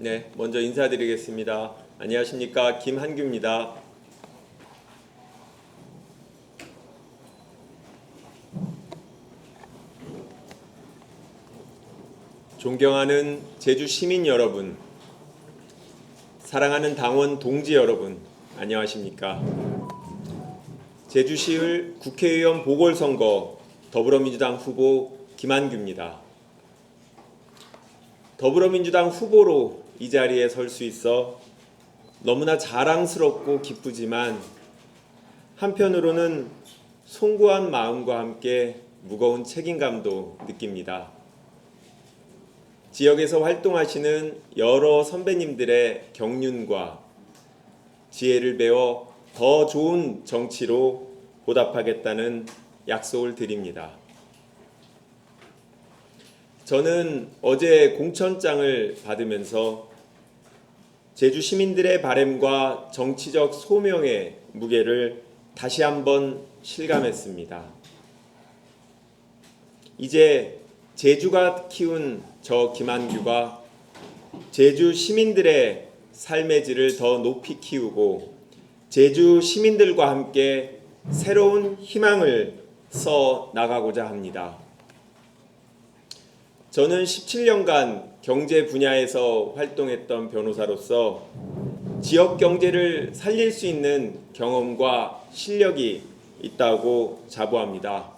네, 먼저 인사드리겠습니다. 안녕하십니까, 김한규입니다. 존경하는 제주 시민 여러분, 사랑하는 당원 동지 여러분, 안녕하십니까. 제주시을 국회의원 보궐선거 더불어민주당 후보 김한규입니다. 더불어민주당 후보로 이 자리에 설 수 있어 너무나 자랑스럽고 기쁘지만 한편으로는 송구한 마음과 함께 무거운 책임감도 느낍니다. 지역에서 활동하시는 여러 선배님들의 경륜과 지혜를 배워 더 좋은 정치로 보답하겠다는 약속을 드립니다. 저는 어제 공천장을 받으면서 제주 시민들의 바램과 정치적 소명의 무게를 다시 한번 실감했습니다. 이제 제주가 키운 저 김한규가 제주 시민들의 삶의 질을 더 높이 키우고 제주 시민들과 함께 새로운 희망을 써 나가고자 합니다. 저는 17년간 경제 분야에서 활동했던 변호사로서 지역 경제를 살릴 수 있는 경험과 실력이 있다고 자부합니다.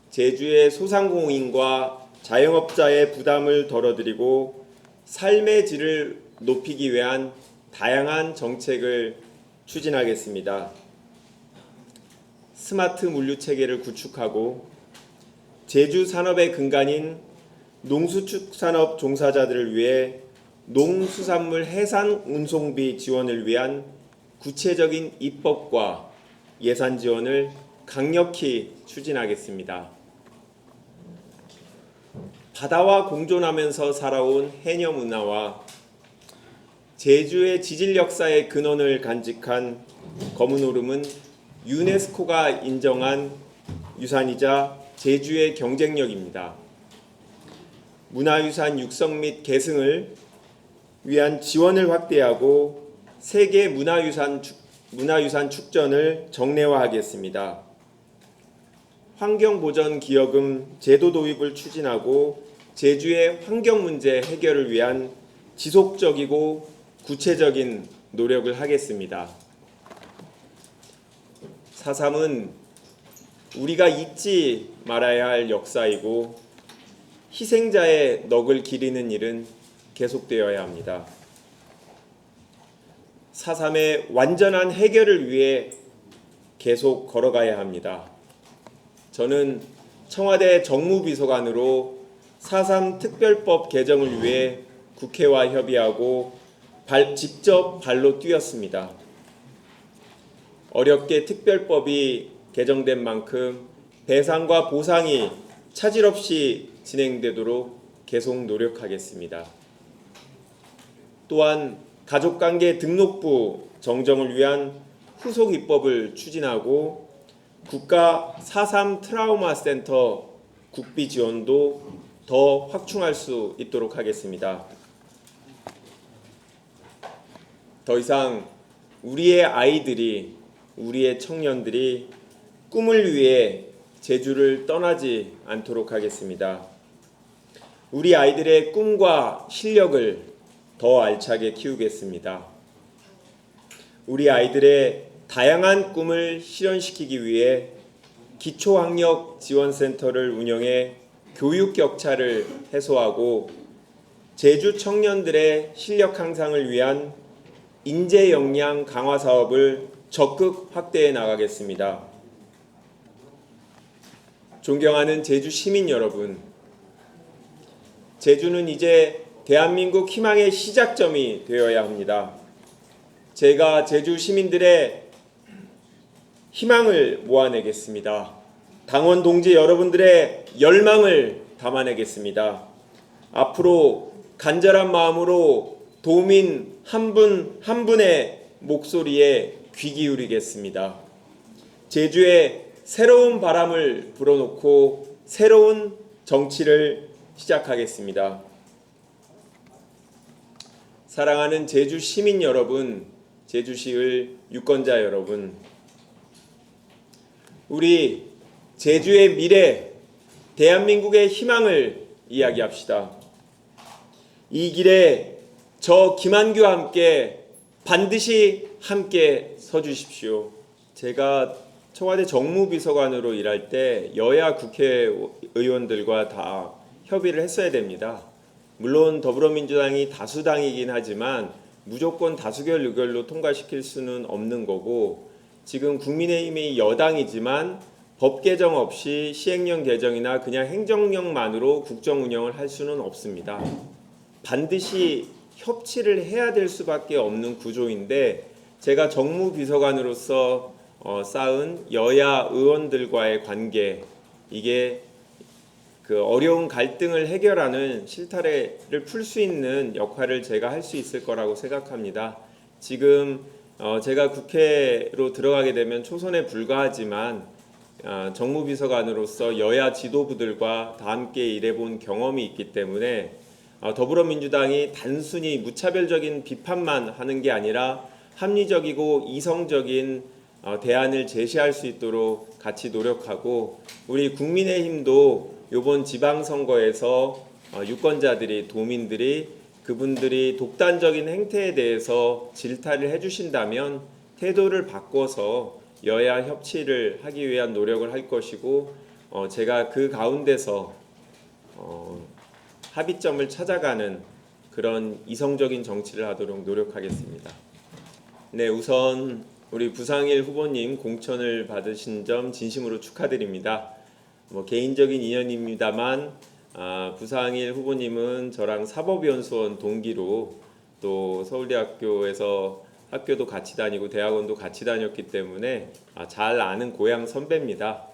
제주의 소상공인과 자영업자의 부담을 덜어드리고 삶의 질을 높이기 위한 다양한 정책을 추진하겠습니다. 스마트 물류 체계를 구축하고 제주 산업의 근간인 농수축산업 종사자들을 위해 농수산물 해상 운송비 지원을 위한 구체적인 입법과 예산 지원을 강력히 추진하겠습니다. 바다와 공존하면서 살아온 해녀 문화와 제주의 지질 역사의 근원을 간직한 검은오름은 유네스코가 인정한 유산이자 제주의 경쟁력입니다. 문화유산 육성 및 계승을 위한 지원을 확대하고 세계 문화유산 축전을 정례화하겠습니다. 환경보전기여금 제도 도입을 추진하고 제주의 환경 문제 해결을 위한 지속적이고 구체적인 노력을 하겠습니다. 4.3은 우리가 잊지 말아야 할 역사이고 희생자의 넋을 기리는 일은 계속되어야 합니다. 4.3의 완전한 해결을 위해 계속 걸어가야 합니다. 저는 청와대 정무비서관으로 4.3 특별법 개정을 위해 국회와 협의하고 직접 발로 뛰었습니다. 어렵게 특별법이 개정된 만큼 배상과 보상이 차질 없이 진행되도록 계속 노력하겠습니다. 또한 가족관계 등록부 정정을 위한 후속 입법을 추진하고 국가 4.3 트라우마 센터 국비 지원도 더 확충할 수 있도록 하겠습니다. 더 이상 우리의 아이들이, 우리의 청년들이 꿈을 위해 제주를 떠나지 않도록 하겠습니다. 우리 아이들의 꿈과 실력을 더 알차게 키우겠습니다. 우리 아이들의 다양한 꿈을 실현시키기 위해 기초학력지원센터를 운영해 교육 격차를 해소하고 제주 청년들의 실력 향상을 위한 인재 역량 강화 사업을 적극 확대해 나가겠습니다. 존경하는 제주 시민 여러분, 제주는 이제 대한민국 희망의 시작점이 되어야 합니다. 제가 제주 시민들의 희망을 모아내겠습니다. 당원 동지 여러분들의 열망을 담아내겠습니다. 앞으로 간절한 마음으로 도민 한 분 한 분의 목소리에 귀 기울이겠습니다. 제주에 새로운 바람을 불어넣고 새로운 정치를 시작하겠습니다. 사랑하는 제주 시민 여러분, 제주시의 유권자 여러분, 우리 제주의 미래, 대한민국의 희망을 이야기합시다. 이 길에 저 김한규와 함께 반드시 함께 서주십시오. 제가 청와대 정무비서관으로 일할 때 여야 국회의원들과 다 협의를 했어야 됩니다. 물론 더불어민주당이 다수당이긴 하지만 무조건 다수결 의결로 통과시킬 수는 없는 거고, 지금 국민의힘이 여당이지만 법 개정 없이 시행령 개정이나 그냥 행정령만으로 국정 운영을 할 수는 없습니다. 반드시 협치를 해야 될 수밖에 없는 구조인데, 제가 정무비서관으로서 쌓은 여야 의원들과의 관계, 이게 그 어려운 갈등을 해결하는 실타래를 풀 수 있는 역할을 제가 할 수 있을 거라고 생각합니다. 지금 제가 국회로 들어가게 되면 초선에 불과하지만 정무비서관으로서 여야 지도부들과 다 함께 일해본 경험이 있기 때문에 더불어민주당이 단순히 무차별적인 비판만 하는 게 아니라 합리적이고 이성적인 대안을 제시할 수 있도록 같이 노력하고, 우리 국민의힘도 이번 지방선거에서 유권자들이, 도민들이 그분들이 독단적인 행태에 대해서 질타를 해주신다면 태도를 바꿔서 여야 협치를 하기 위한 노력을 할 것이고, 제가 그 가운데서 합의점을 찾아가는 그런 이성적인 정치를 하도록 노력하겠습니다. 네, 우선 우리 부상일 후보님 공천을 받으신 점 진심으로 축하드립니다. 개인적인 인연입니다만 부상일 후보님은 저랑 사법연수원 동기로 또 서울대학교에서 학교도 같이 다니고 대학원도 같이 다녔기 때문에 잘 아는 고향 선배입니다.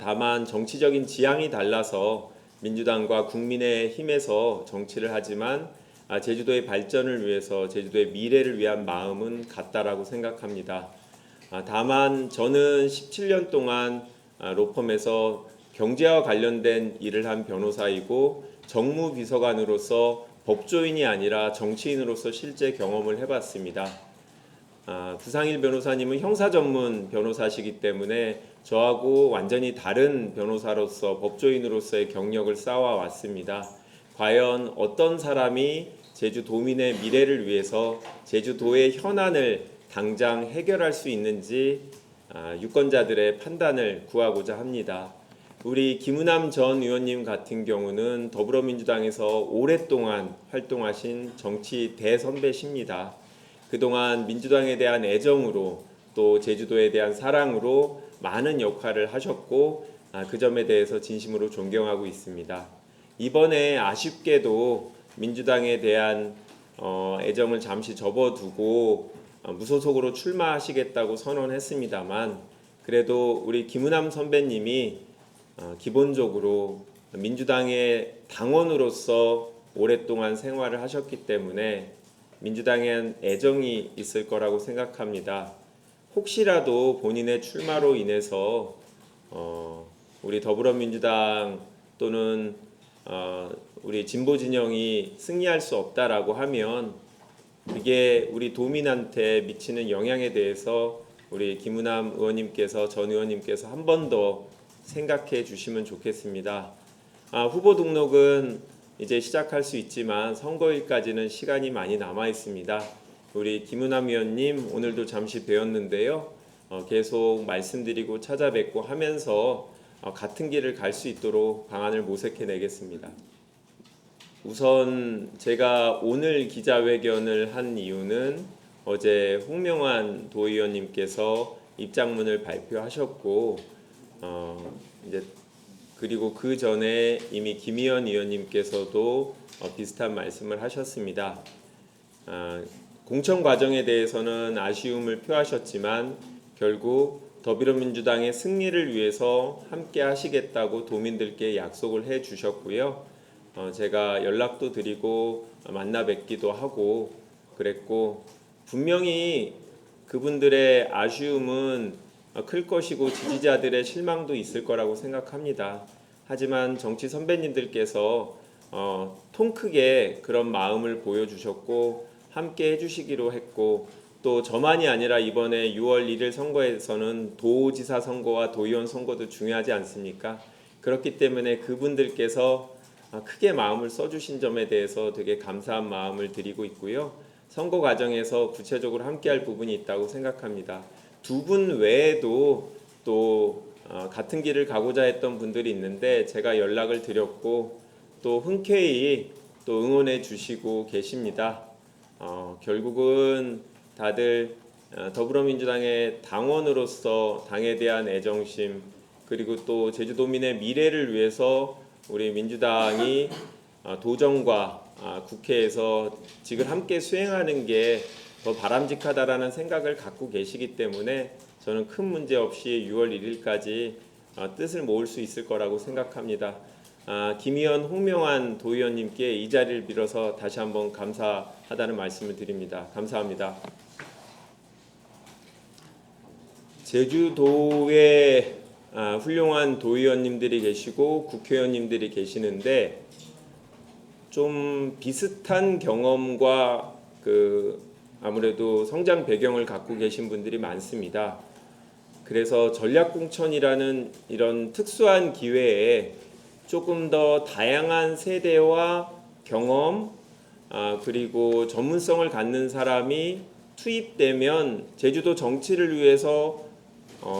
다만 정치적인 지향이 달라서 민주당과 국민의힘에서 정치를 하지만 제주도의 발전을 위해서, 제주도의 미래를 위한 마음은 같다라고 생각합니다. 다만 저는 17년 동안 로펌에서 경제와 관련된 일을 한 변호사이고, 정무비서관으로서 법조인이 아니라 정치인으로서 실제 경험을 해봤습니다. 부상일 변호사님은 형사 전문 변호사시기 때문에 저하고 완전히 다른 변호사로서, 법조인으로서의 경력을 쌓아왔습니다. 과연 어떤 사람이 제주도민의 미래를 위해서 제주도의 현안을 당장 해결할 수 있는지 유권자들의 판단을 구하고자 합니다. 우리 김은남 전 의원님 같은 경우는 더불어민주당에서 오랫동안 활동하신 정치 대선배십니다. 그동안 민주당에 대한 애정으로 또 제주도에 대한 사랑으로 많은 역할을 하셨고, 그 점에 대해서 진심으로 존경하고 있습니다. 이번에 아쉽게도 민주당에 대한 애정을 잠시 접어두고 무소속으로 출마하시겠다고 선언했습니다만, 그래도 우리 김은남 선배님이 기본적으로 민주당의 당원으로서 오랫동안 생활을 하셨기 때문에 민주당에 대한 애정이 있을 거라고 생각합니다. 혹시라도 본인의 출마로 인해서 우리 더불어민주당 또는 우리 진보 진영이 승리할 수 없다라고 하면 그게 우리 도민한테 미치는 영향에 대해서 우리 김은남 의원님께서, 전 의원님께서 한 번 더 생각해 주시면 좋겠습니다. 후보 등록은 이제 시작할 수 있지만 선거일까지는 시간이 많이 남아 있습니다. 우리 김은남 의원님 오늘도 잠시 뵈었는데요. 계속 말씀드리고 찾아뵙고 하면서 같은 길을 갈 수 있도록 방안을 모색해 내겠습니다. 우선 제가 오늘 기자회견을 한 이유는 어제 홍명환 도의원님께서 입장문을 발표하셨고, 이제 그리고 그 전에 이미 김의원 의원님께서도 비슷한 말씀을 하셨습니다. 공천 과정에 대해서는 아쉬움을 표하셨지만 결국 더불어민주당의 승리를 위해서 함께 하시겠다고 도민들께 약속을 해 주셨고요. 제가 연락도 드리고 만나 뵙기도 하고 그랬고, 분명히 그분들의 아쉬움은 클 것이고 지지자들의 실망도 있을 거라고 생각합니다. 하지만 정치 선배님들께서 통 크게 그런 마음을 보여주셨고, 함께 해주시기로 했고, 또 저만이 아니라 이번에 6월 1일 선거에서는 도지사 선거와 도의원 선거도 중요하지 않습니까? 그렇기 때문에 그분들께서 크게 마음을 써주신 점에 대해서 되게 감사한 마음을 드리고 있고요. 선거 과정에서 구체적으로 함께할 부분이 있다고 생각합니다. 두 분 외에도 또 같은 길을 가고자 했던 분들이 있는데 제가 연락을 드렸고 또 흔쾌히 또 응원해 주시고 계십니다. 결국은 다들 더불어민주당의 당원으로서 당에 대한 애정심, 그리고 또 제주도민의 미래를 위해서 우리 민주당이 도정과 국회에서 직을 함께 수행하는 게 더 바람직하다라는 생각을 갖고 계시기 때문에 저는 큰 문제 없이 6월 1일까지 뜻을 모을 수 있을 거라고 생각합니다. 김의원, 홍명환 도의원님께 이 자리를 빌어서 다시 한번 감사하다는 말씀을 드립니다. 감사합니다. 제주도에 훌륭한 도의원님들이 계시고 국회의원님들이 계시는데 좀 비슷한 경험과 아무래도 성장 배경을 갖고 계신 분들이 많습니다. 그래서 전략공천이라는 이런 특수한 기회에 조금 더 다양한 세대와 경험 그리고 전문성을 갖는 사람이 투입되면 제주도 정치를 위해서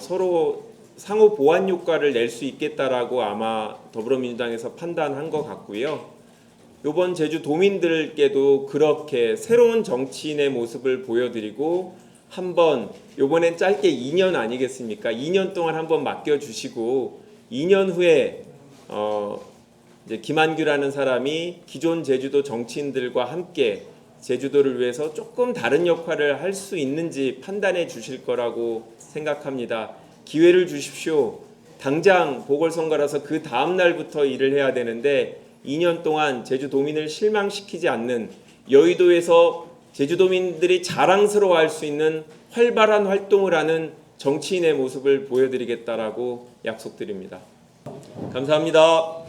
서로 상호 보완 효과를 낼 수 있겠다라고 아마 더불어민주당에서 판단한 것 같고요. 이번 제주도민들께도 그렇게 새로운 정치인의 모습을 보여드리고 한번 이번엔 짧게 2년 아니겠습니까? 2년 동안 한번 맡겨주시고 2년 후에 이제 김한규라는 사람이 기존 제주도 정치인들과 함께 제주도를 위해서 조금 다른 역할을 할 수 있는지 판단해 주실 거라고 생각합니다. 기회를 주십시오. 당장 보궐선거라서 그 다음 날부터 일을 해야 되는데 2년 동안 제주도민을 실망시키지 않는 여의도에서 제주도민들이 자랑스러워할 수 있는 활발한 활동을 하는 정치인의 모습을 보여드리겠다라고 약속드립니다. 감사합니다.